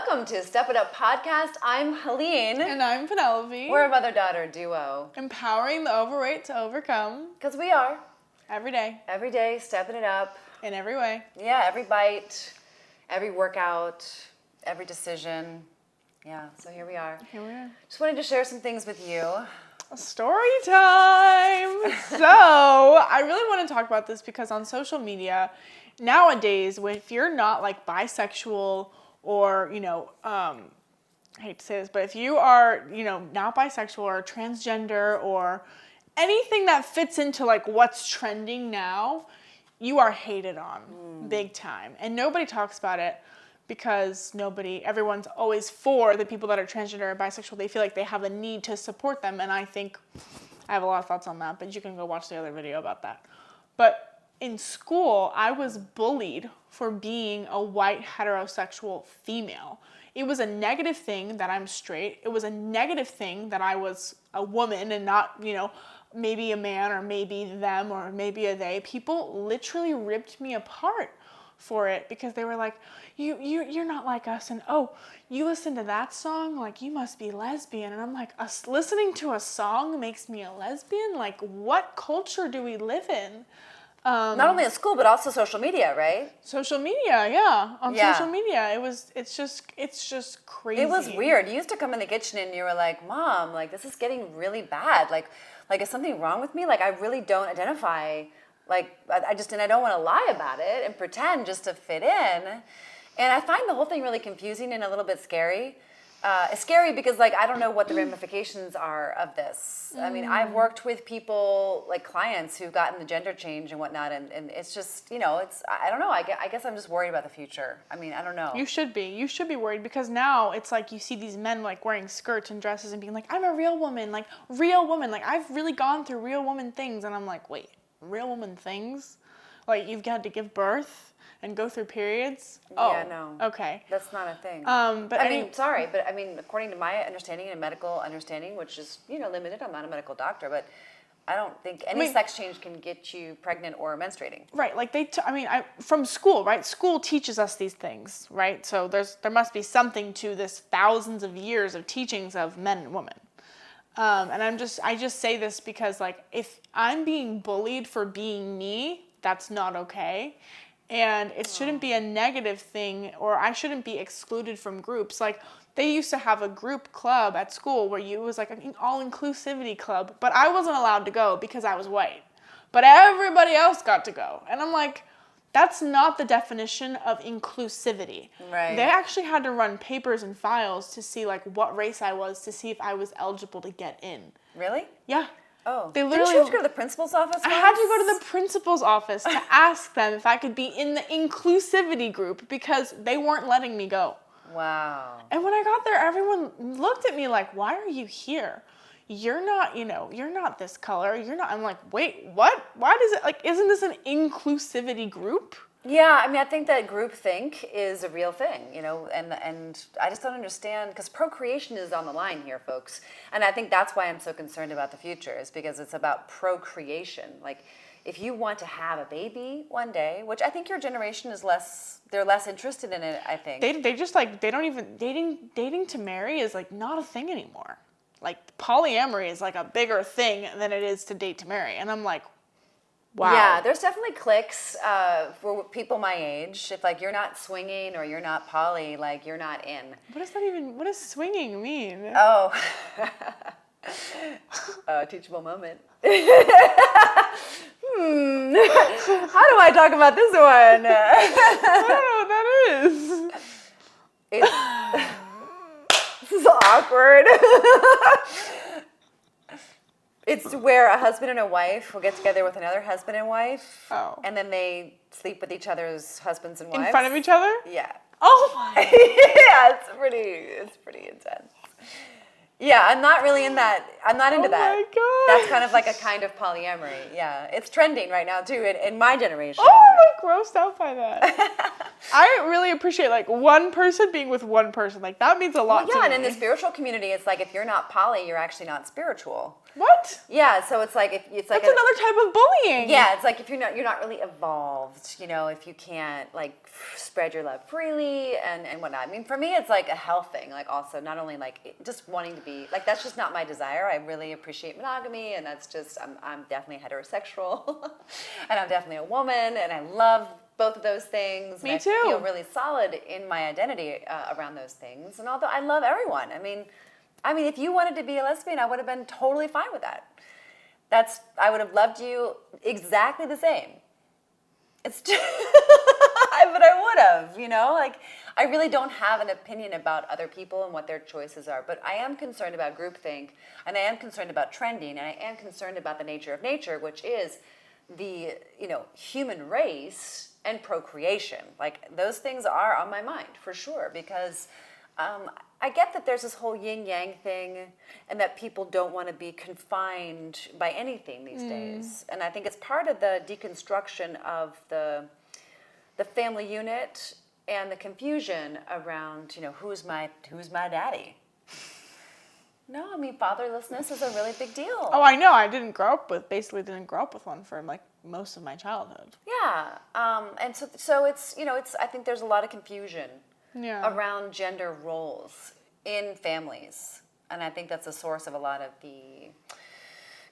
Welcome to Step It Up Podcast. I'm Helene. And I'm Penelope. We're a mother-daughter duo. Empowering the overweight to overcome. Because we are. Every day. Every day, stepping it up. In every way. Yeah, every bite, every workout, every decision. Yeah, so here we are. Here we are. Just wanted to share some things with you. Story time! So, I really want to talk about this because on social media, nowadays, if you're not like bisexual or, I hate to say this, but if you are, not bisexual or transgender or anything that fits into like what's trending now, you are hated on big time. And nobody talks about it because everyone's always for the people that are transgender or bisexual. They feel like they have a need to support them. And I think I have a lot of thoughts on that, but you can go watch the other video about that. But in school, I was bullied for being a white heterosexual female. It was a negative thing that I'm straight. It was a negative thing that I was a woman and not, maybe a man or maybe them or maybe a they. People literally ripped me apart for it because they were like, you're not like us, and oh, you listen to that song, like you must be lesbian. And I'm like, listening to a song makes me a lesbian? Like, what culture do we live in? Not only at school, but also social media, right? Social media, yeah. Social media, it's just crazy. It was weird. You used to come in the kitchen and you were like, Mom, like this is getting really bad. Like is something wrong with me? Like I really don't identify. Like I don't want to lie about it and pretend just to fit in. And I find the whole thing really confusing and a little bit scary. It's scary because like I don't know what the ramifications are of this. I mean, I've worked with people like clients who've gotten the gender change and whatnot, and it's just I don't know. I guess I'm just worried about the future. I mean, I don't know. You should be worried because now it's like you see these men like wearing skirts and dresses and being like, I'm a real woman, like I've really gone through real woman things, and I'm like, wait, real woman things? Like you've got to give birth and go through periods? Oh, yeah, no. Okay. That's not a thing. But I mean, according to my understanding and medical understanding, which is, limited, I'm not a medical doctor, but I don't think any sex change can get you pregnant or menstruating. Right, like from school, right? School teaches us these things, right? So there must be something to this thousands of years of teachings of men and women. And I just say this because like, if I'm being bullied for being me, that's not okay. And it shouldn't be a negative thing, or I shouldn't be excluded from groups. Like, they used to have a group club at school where it was like an all-inclusivity club, but I wasn't allowed to go because I was white. But everybody else got to go. And I'm like, that's not the definition of inclusivity. Right. They actually had to run papers and files to see like what race I was to see if I was eligible to get in. Really? Yeah. Oh, didn't you have to go to the principal's office? I had to go to the principal's office to ask them if I could be in the inclusivity group because they weren't letting me go. Wow. And when I got there, everyone looked at me like, why are you here? You're not, you're not this color. You're not. I'm like, wait, what? Why does it, like, isn't this an inclusivity group? Yeah, I mean, I think that groupthink is a real thing, and I just don't understand, because procreation is on the line here, folks. And I think that's why I'm so concerned about the future, is because it's about procreation. Like, if you want to have a baby one day, which I think your generation is they're less interested in it, I think. They just like, they don't even, dating to marry is like not a thing anymore. Like, polyamory is like a bigger thing than it is to date to marry. And I'm like, wow. Yeah, there's definitely cliques for people my age. If like you're not swinging or you're not poly, like you're not in. What does swinging mean? Oh, teachable moment. How do I talk about this one? I don't know what that is. This is awkward. It's where a husband and a wife will get together with another husband and wife, and then they sleep with each other's husbands and wives. In front of each other? Yeah. Oh my. Yeah, it's pretty intense. Yeah, I'm not really in that. I'm not into that. Oh my God. That's kind of like a kind of polyamory. Yeah, it's trending right now too in my generation. Oh, I'm like grossed out by that. I really appreciate like one person being with one person. Like that means a lot to me. And in the spiritual community, it's like if you're not poly, you're actually not spiritual. What? Yeah, so it's like it's like That's another type of bullying. yeah, it's like if you're not really evolved, if you can't like spread your love freely and whatnot. I mean, for me, it's like a health thing. Like also not only like just wanting to be like that's just not my desire. I really appreciate monogamy, and that's just I'm definitely heterosexual, and I'm definitely a woman, and I love both of those things. Me and too. I feel really solid in my identity around those things. And although I love everyone, I mean, if you wanted to be a lesbian, I would have been totally fine with that. I would have loved you exactly the same. It's just, but I would have, like I really don't have an opinion about other people and what their choices are. But I am concerned about groupthink, and I am concerned about trending, and I am concerned about the nature of nature, which is the, human race and procreation. Like those things are on my mind for sure, because I get that there's this whole yin-yang thing and that people don't want to be confined by anything these days. And I think it's part of the deconstruction of the family unit and the confusion around, who's my daddy? No, I mean, fatherlessness is a really big deal. Oh, I know. I didn't grow up with one for like most of my childhood. Yeah. And so it's, I think there's a lot of confusion around gender roles in families. And I think that's a source of a lot of the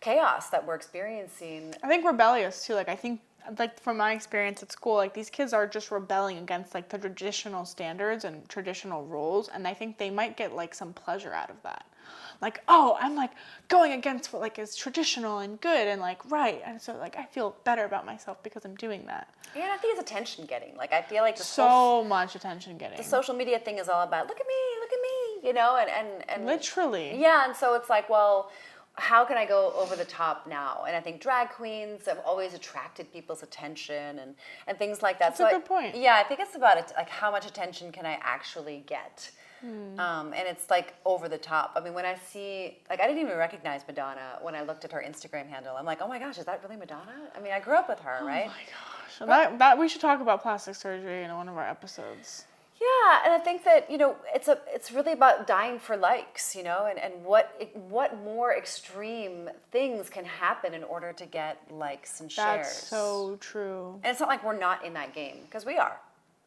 chaos that we're experiencing. I think rebellious too. Like I think like from my experience at school, like these kids are just rebelling against like the traditional standards and traditional roles, and I think they might get like some pleasure out of that. Like, oh, I'm like going against what like is traditional and good and like right, and so like I feel better about myself because I'm doing that. Yeah, and I think it's attention getting. Like I feel like much attention getting. The social media thing is all about look at me, and literally. Yeah, and so it's like, well, how can I go over the top now? And I think drag queens have always attracted people's attention and things like that. That's a good point. Yeah, I think it's about it, like how much attention can I actually get? And it's like over the top. I mean, when I see, like I didn't even recognize Madonna when I looked at her Instagram handle. I'm like, oh my gosh, is that really Madonna? I mean, I grew up with her, right? Oh my gosh. That we should talk about plastic surgery in one of our episodes. Yeah, and I think that it's really about dying for likes, and what more extreme things can happen in order to get likes and shares. That's so true. And it's not like we're not in that game, because we are.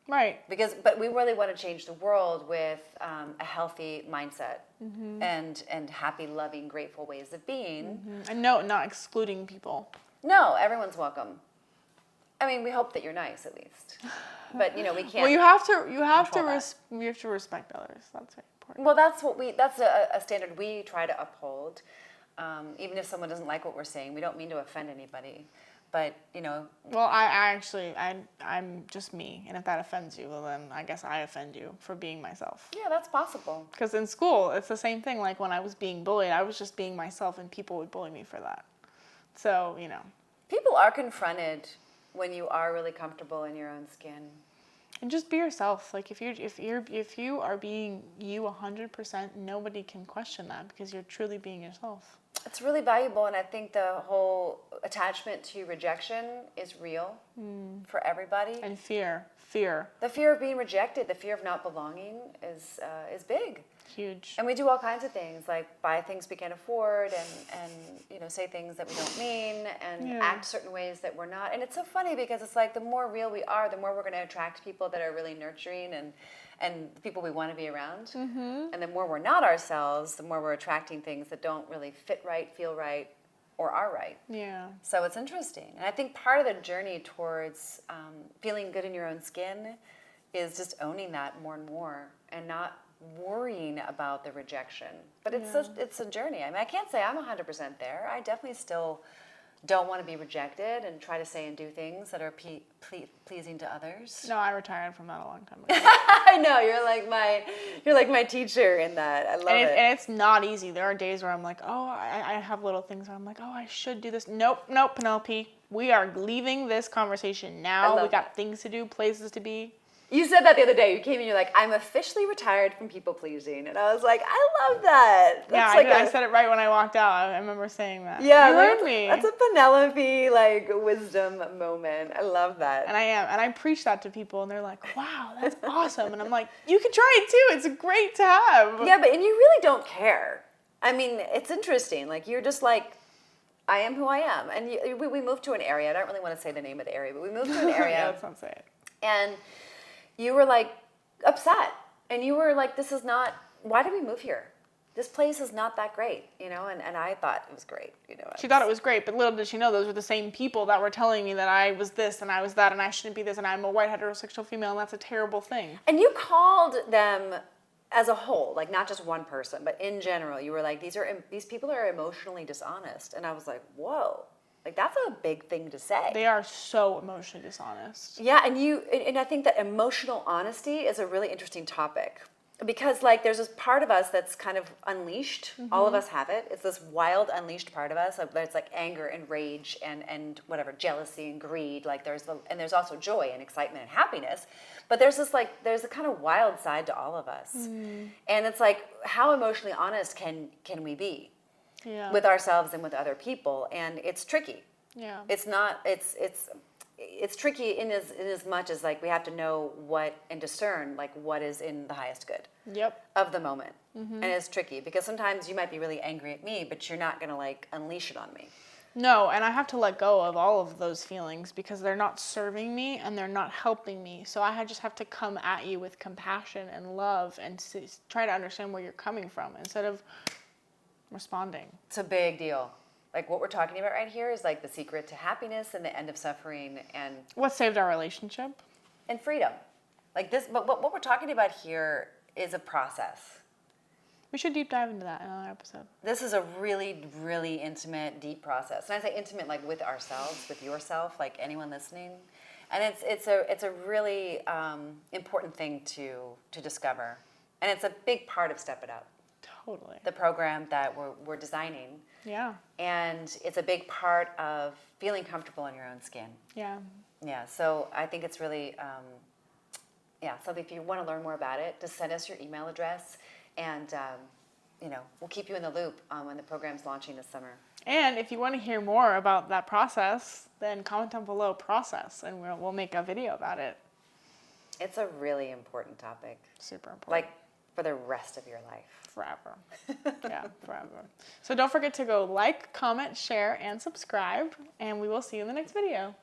Right. But we really want to change the world with a healthy mindset and happy, loving, grateful ways of being. And no, not excluding people. No, everyone's welcome. I mean, we hope that you're nice at least. But we can't. Well, you have to respect others. That's very important. Well, that's a standard we try to uphold. Even if someone doesn't like what we're saying, we don't mean to offend anybody. But Well, I'm just me, and if that offends you, well then I guess I offend you for being myself. Yeah, that's possible. Because in school, it's the same thing. Like when I was being bullied, I was just being myself, and people would bully me for that. So people are confronted when you are really comfortable in your own skin. And just be yourself. Like if you are being you 100%, nobody can question that because you're truly being yourself. It's really valuable, and I think the whole attachment to rejection is real for everybody. And fear. The fear of being rejected, the fear of not belonging is big. Huge. And we do all kinds of things, like buy things we can't afford, and say things that we don't mean, and act certain ways that we're not. And it's so funny because it's like the more real we are, the more we're going to attract people that are really nurturing and the people we want to be around. And the more we're not ourselves, the more we're attracting things that don't really fit right, feel right, or are right. Yeah. So it's interesting. And I think part of the journey towards feeling good in your own skin is just owning that more and more and not worrying about the rejection. But it's a journey. I mean, I can't say I'm 100% there. I definitely still don't want to be rejected and try to say and do things that are pleasing to others. No, I retired from that a long time ago. I know, you're like my teacher in that. I love it. And it's not easy. There are days where I'm like, oh, I have little things where I'm like, oh, I should do this. Nope, Penelope. We are leaving this conversation now. We got things to do, places to be. You said that the other day. You came in, you're like, I'm officially retired from people pleasing. And I was like, I love that. That's I said it right when I walked out. I remember saying that. Yeah, you heard me. That's a Penelope wisdom moment. I love that. And I am. And I preach that to people and they're like, wow, that's awesome. And I'm like, you can try it too. It's great to have. Yeah, and you really don't care. I mean, it's interesting. Like, you're just like, I am who I am. And we moved to an area. I don't really want to say the name of the area, but we moved to an area. Yeah, let's not say it. And you were like upset. And you were like, this is not, why did we move here? This place is not that great, you know? And I thought it was great, you know? She thought it was great, but little did she know those were the same people that were telling me that I was this and I was that and I shouldn't be this and I'm a white heterosexual female and that's a terrible thing. And you called them as a whole, like not just one person, but in general, you were like, these people are emotionally dishonest. And I was like, whoa, like that's a big thing to say. They are so emotionally dishonest. Yeah, and I think that emotional honesty is a really interesting topic. Because like there's this part of us that's kind of unleashed. All of us have it. It's this wild unleashed part of us. It's like anger and rage and whatever, jealousy and greed. Like there's also joy and excitement and happiness. But there's a kind of wild side to all of us. And it's like, how emotionally honest can we be with ourselves and with other people? And it's tricky. Yeah. It's tricky in as much as like we have to know what and discern like what is in the highest good of the moment. And it's tricky because sometimes you might be really angry at me, but you're not gonna like unleash it on me. No, and I have to let go of all of those feelings because they're not serving me and they're not helping me. So I just have to come at you with compassion and love and try to understand where you're coming from instead of responding. It's a big deal. Like what we're talking about right here is like the secret to happiness and the end of suffering and what saved our relationship and freedom. Like this, but what we're talking about here is a process. We should deep dive into that in another episode. This is a really, really intimate, deep process. And I say intimate like with ourselves, with yourself, like anyone listening. And it's a really important thing to discover. And it's a big part of Step It Up. Totally. The program that we're designing. Yeah. And it's a big part of feeling comfortable in your own skin. Yeah. Yeah, so I think it's really, so if you want to learn more about it, just send us your email address and, we'll keep you in the loop when the program's launching this summer. And if you want to hear more about that process, then comment down below process and we'll make a video about it. It's a really important topic. Super important. Like for the rest of your life. Forever. Yeah, forever. So don't forget to go like, comment, share, and subscribe, and we will see you in the next video.